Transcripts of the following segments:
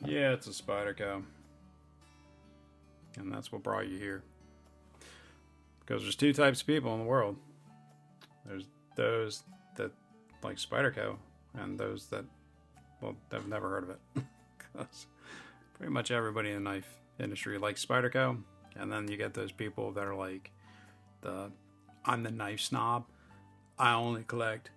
Yeah, it's a Spyderco. And that's what brought you here. Because there's two types of people in the world. There's those that like Spyderco, and those that, well, have never heard of it. Because pretty much everybody in the knife industry likes Spyderco. And then you get those people that are like, I'm the knife snob. I only collect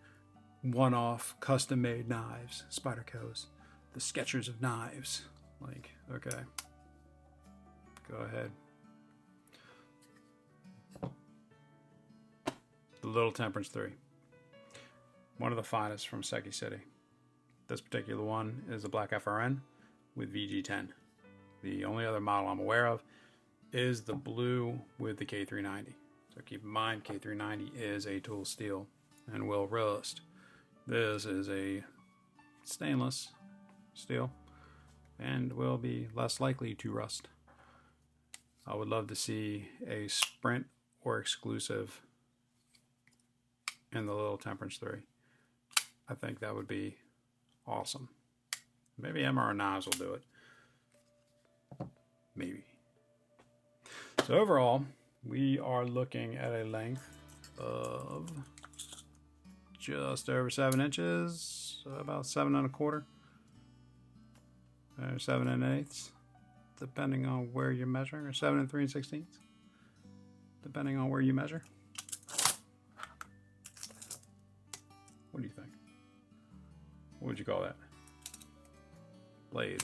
one-off custom-made knives, Spydercos, the Skechers of knives. Like, okay, go ahead. The Lil Temperance III, one of the finest from Seki City. This particular one is the Black FRN with VG10. The only other model I'm aware of is the blue with the K390. So keep in mind, K390 is a tool steel and will rust. This is a stainless steel and will be less likely to rust. I would love to see a Sprint or exclusive in the Lil Temperance III. I think that would be awesome. Maybe MR Knives will do it. Maybe. So overall, we are looking at a length of just over 7 inches, so about 7 1/4, or 7 1/8, depending on where you're measuring, or 7 3/16, depending on where you measure. What do you think? What would you call that? Blade.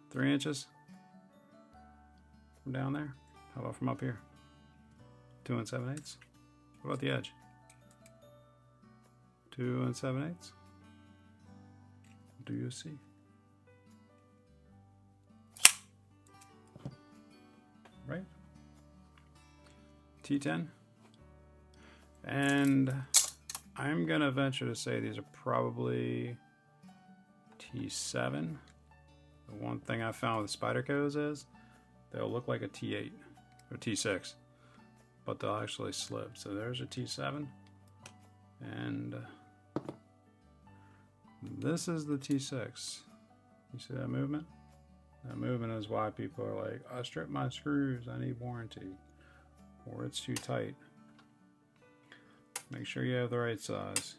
3 inches from down there? How about from up here? 2 7/8. What about the edge? 2 7/8. Do you see? Right? T10. And I'm gonna venture to say these are probably T7. The one thing I found with Spydercos is they'll look like a T8 or T6, but they'll actually slip. So there's a T7, and this is the T6. You see that movement? That movement is why people are like, I stripped my screws, I need warranty, or it's too tight. Make sure you have the right size.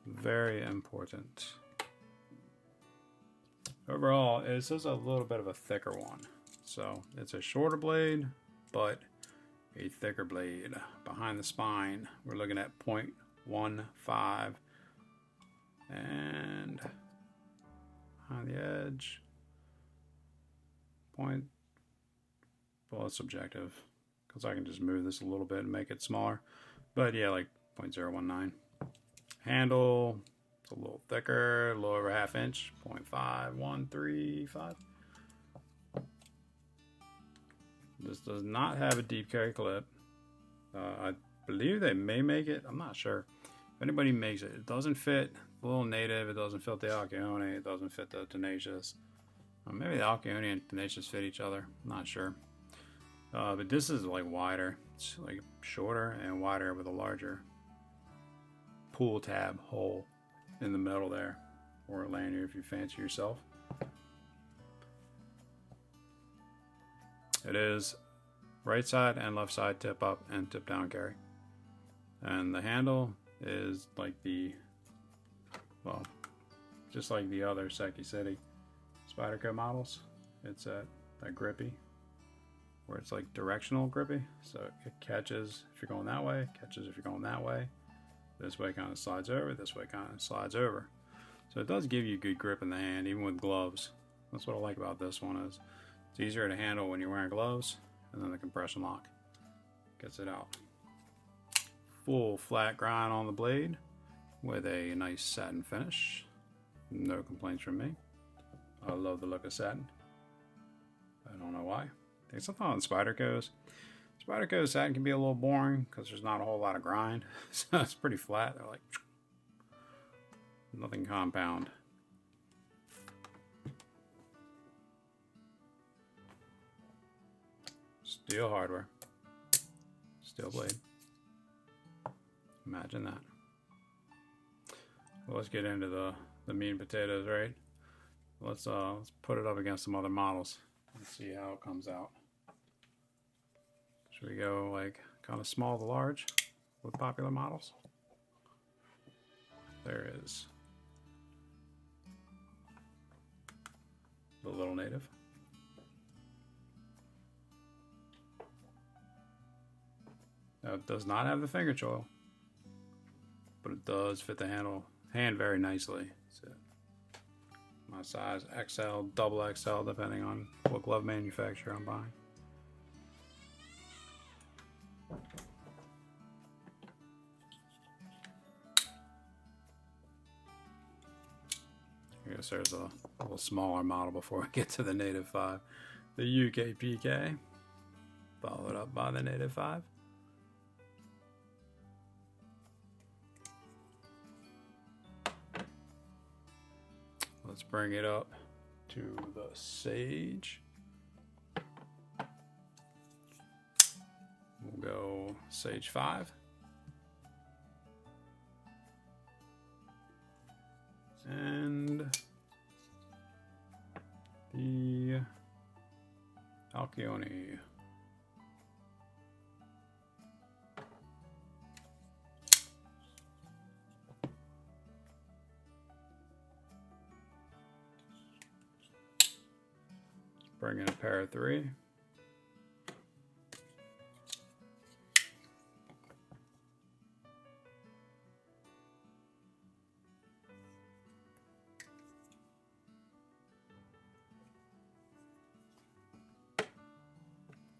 Very important. Overall, this is a little bit of a thicker one. So it's a shorter blade, but a thicker blade. Behind the spine, we're looking at 0.15. And behind the edge, well, it's subjective, because I can just move this a little bit and make it smaller. But yeah, like 0.019. Handle, it's a little thicker, a little over 1/2 inch, 0.5135. This does not have a deep carry clip. I believe they may make it, I'm not sure. If anybody makes it, it doesn't fit the Little Native, it doesn't fit the Alcyone, it doesn't fit the Tenacious. Maybe the Alcyone and Tenacious fit each other, I'm not sure. But this is like wider, it's like shorter and wider with a larger pull tab hole in the middle there, or a lanyard if you fancy yourself. It is right side and left side tip up and tip down carry. And the handle is like well, just like the other Seki City Spyderco models. It's a grippy, where it's like directional grippy. So it catches if you're going that way, catches if you're going that way. This way kind of slides over, this way kind of slides over. So it does give you good grip in the hand, even with gloves. That's what I like about this one, is it's easier to handle when you're wearing gloves, and then the compression lock gets it out. Full flat grind on the blade with a nice satin finish. No complaints from me. I love the look of satin. I don't know why. I think something on Spyderco's. Spyderco satin can be a little boring because there's not a whole lot of grind. So it's pretty flat. They're like, nothing compound. Steel hardware. Steel blade. Imagine that. Well, let's get into the meat and potatoes, right? Let's put it up against some other models and see how it comes out. Should we go like kind of small to large with popular models? There is the little native. Now it does not have the finger choil, but it does fit the hand very nicely. So my size XL, double XL, depending on what glove manufacturer I'm buying. I guess there's a little smaller model before we get to the Native 5. The UKPK, followed up by the Native 5. Let's bring it up to the Sage. We'll go Sage 5. And the Alcyone. Bring in a pair of 3.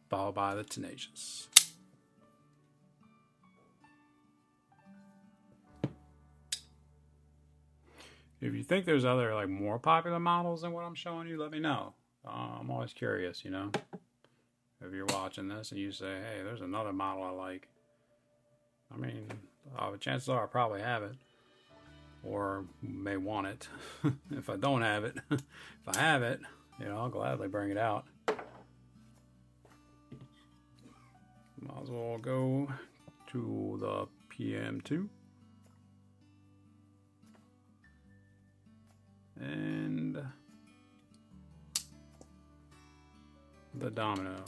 Followed by the Tenacious. If you think there's other like more popular models than what I'm showing you, let me know. I'm always curious, you know. If you're watching this and you say, hey, there's another model I like. I mean, chances are I probably have it. Or may want it. If I don't have it. If I have it, you know, I'll gladly bring it out. Might as well go to the PM2. And the Domino.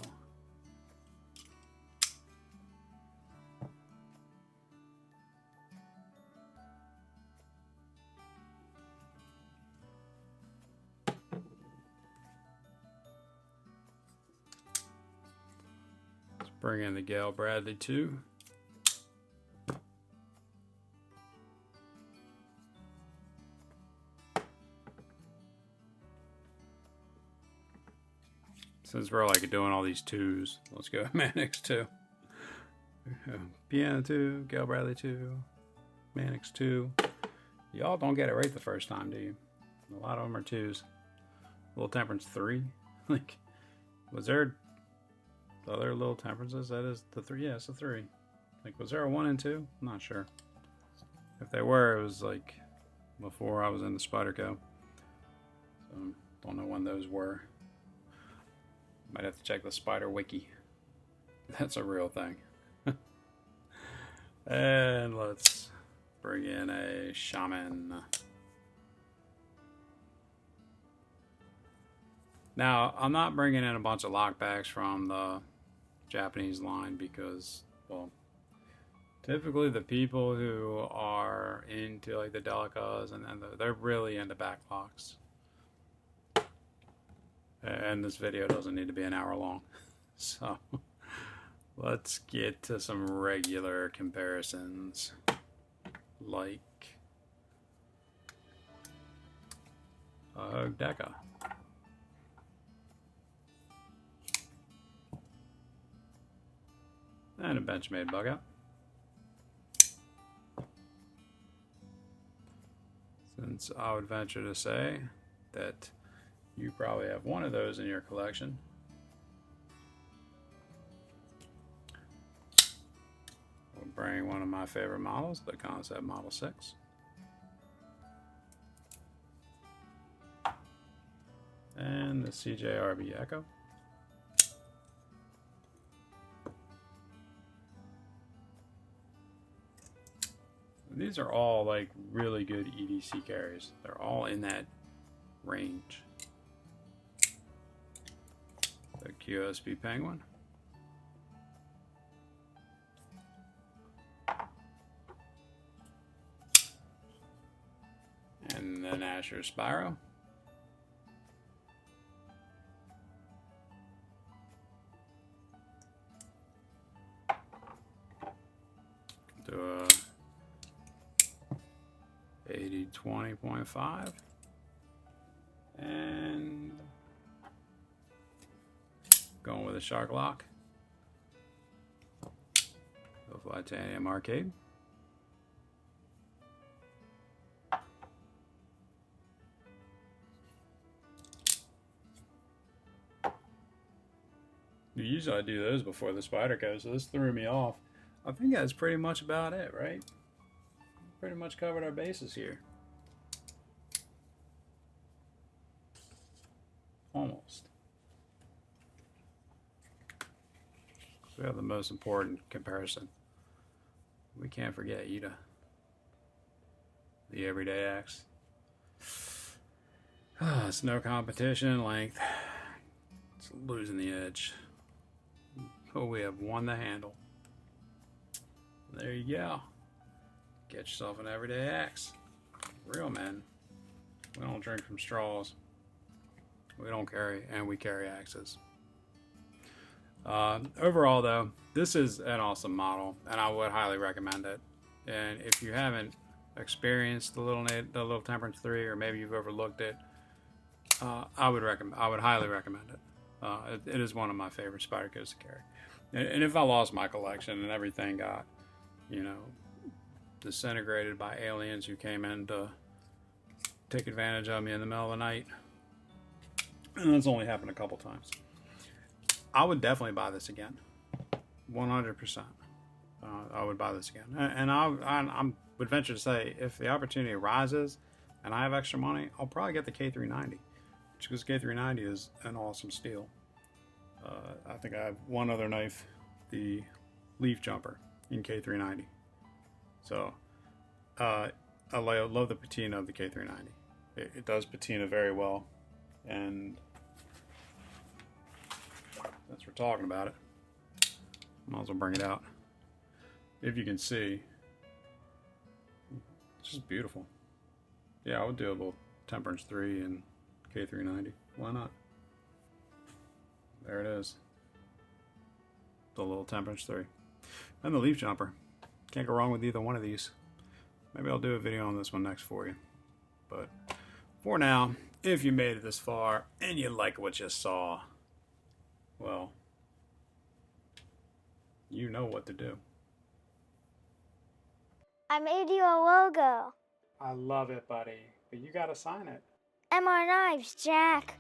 Let's bring in the Gail Bradley 2. Since we're like doing all these 2s, let's go Mannix 2. Piano 2, Gail Bradley 2, Mannix 2. Y'all don't get it right the first time, do you? A lot of them are 2s. Lil Temperance 3. Like, was there other Lil Temperances? That is the 3. Yeah, it's a 3. Like, was there a 1 and 2? I'm not sure. If they were, it was like before I was in the Spyderco. So, don't know when those were. Might have to check the Spider Wiki. That's a real thing. And let's bring in a Shaman. Now, I'm not bringing in a bunch of lockbacks from the Japanese line because, well, typically the people who are into like the Delicas and they're really into backlocks. And this video doesn't need to be an hour long. So let's get to some regular comparisons. Like Deca. And a Benchmade bug out. Since I would venture to say that you probably have one of those in your collection. We'll bring one of my favorite models, the Concept Model 6. And the CJRB Echo. These are all like really good EDC carries. They're all in that range. The QSP Penguin. And then Asher Spyro. Do a 80-20.5. And going with a Shark Lock. The Titanium Arcade. Usually I do those before the Spyderco, so this threw me off. I think that's pretty much about it, right? Pretty much covered our bases here. Almost. We have the most important comparison. We can't forget Ida. The everyday axe. It's no competition, length. It's losing the edge. Oh, we have won the handle. There you go. Get yourself an everyday axe. Real men. We don't drink from straws. We don't carry, and we carry axes. Overall, though, this is an awesome model, and I would highly recommend it. And if you haven't experienced the Lil Temperance 3, or maybe you've overlooked it, I would highly recommend it. It is one of my favorite Spydercos to carry. And if I lost my collection and everything got, you know, disintegrated by aliens who came in to take advantage of me in the middle of the night, and that's only happened a couple times, I would definitely buy this again. 100%. I would buy this again. And I would venture to say, if the opportunity arises and I have extra money, I'll probably get the K390, because K390 is an awesome steal. I think I have one other knife, the Leaf Jumper in K390. So I love the patina of the K390. It does patina very well, and since we're talking about it, might as well bring it out. If you can see, it's just beautiful. Yeah, I would do a little Temperance 3 and K390. Why not? There it is. The Lil Temperance 3. And the Leaf Jumper. Can't go wrong with either one of these. Maybe I'll do a video on this one next for you. But for now, if you made it this far and you like what you saw, well, you know what to do. I made you a logo. I love it, buddy. But you gotta sign it. MR Knives, Jack.